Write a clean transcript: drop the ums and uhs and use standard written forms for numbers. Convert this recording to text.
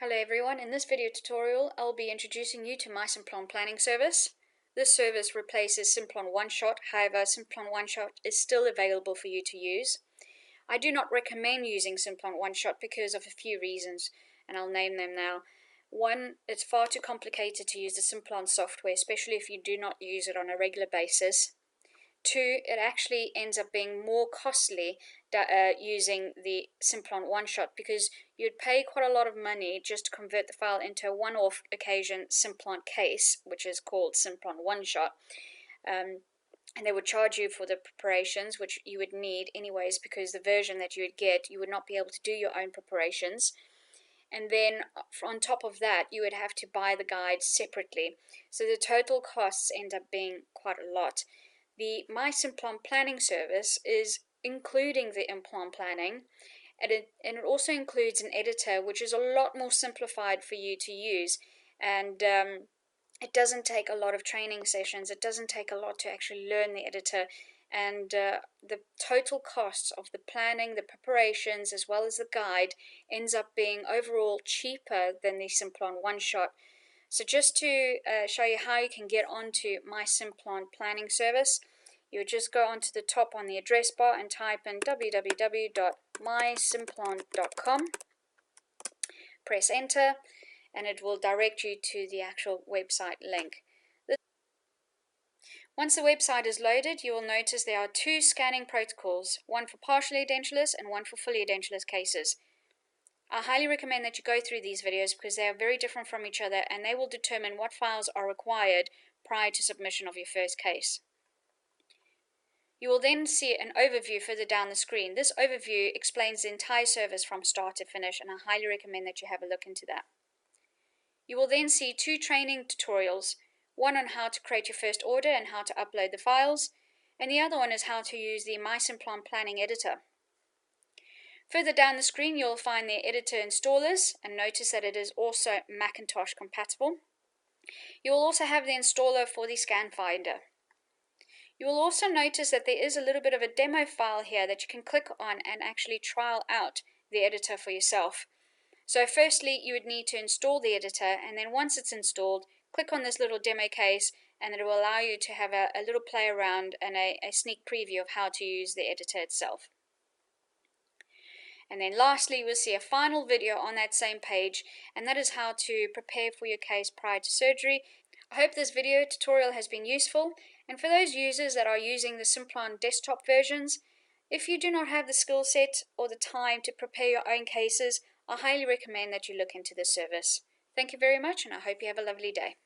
Hello everyone, in this video tutorial I'll be introducing you to MySimplant Planning service. This service replaces Simplant OneShot, however Simplant OneShot is still available for you to use. I do not recommend using Simplant OneShot because of a few reasons, and I'll name them now. One, it's far too complicated to use the Simplant software, especially if you do not use it on a regular basis. Two, it actually ends up being more costly using the Simplant OneShot because you'd pay quite a lot of money just to convert the file into a one-off occasion Simplant case, which is called Simplant OneShot. And they would charge you for the preparations, which you would need anyways, because the version that you would get, you would not be able to do your own preparations. And then on top of that, you would have to buy the guide separately. So the total costs end up being quite a lot. The MySimplant Planning service is including the implant planning, and it also includes an editor, which is a lot more simplified for you to use, and it doesn't take a lot of training sessions. It doesn't take a lot to actually learn the editor, and the total costs of the planning, the preparations, as well as the guide ends up being overall cheaper than the Simplant OneShot. So just to show you how you can get onto MySimplant Planning service, you would just go onto the top on the address bar and type in www.mysimplant.com, press enter, and it will direct you to the actual website link. Once the website is loaded, you will notice there are two scanning protocols, one for partially edentulous and one for fully edentulous cases. I highly recommend that you go through these videos because they are very different from each other and they will determine what files are required prior to submission of your first case. You will then see an overview further down the screen. This overview explains the entire service from start to finish, and I highly recommend that you have a look into that. You will then see two training tutorials, one on how to create your first order and how to upload the files, and the other one is how to use the MySimplant Planning editor. Further down the screen you'll find the editor installers, and notice that it is also Macintosh compatible. You will also have the installer for the scan finder. You will also notice that there is a little bit of a demo file here that you can click on and actually trial out the editor for yourself. So firstly you would need to install the editor, and then once it's installed, click on this little demo case and it will allow you to have a little play around and a sneak preview of how to use the editor itself. And then lastly, we'll see a final video on that same page, and that is how to prepare for your case prior to surgery. I hope this video tutorial has been useful, and for those users that are using the Simplant desktop versions, if you do not have the skill set or the time to prepare your own cases, I highly recommend that you look into this service. Thank you very much, and I hope you have a lovely day.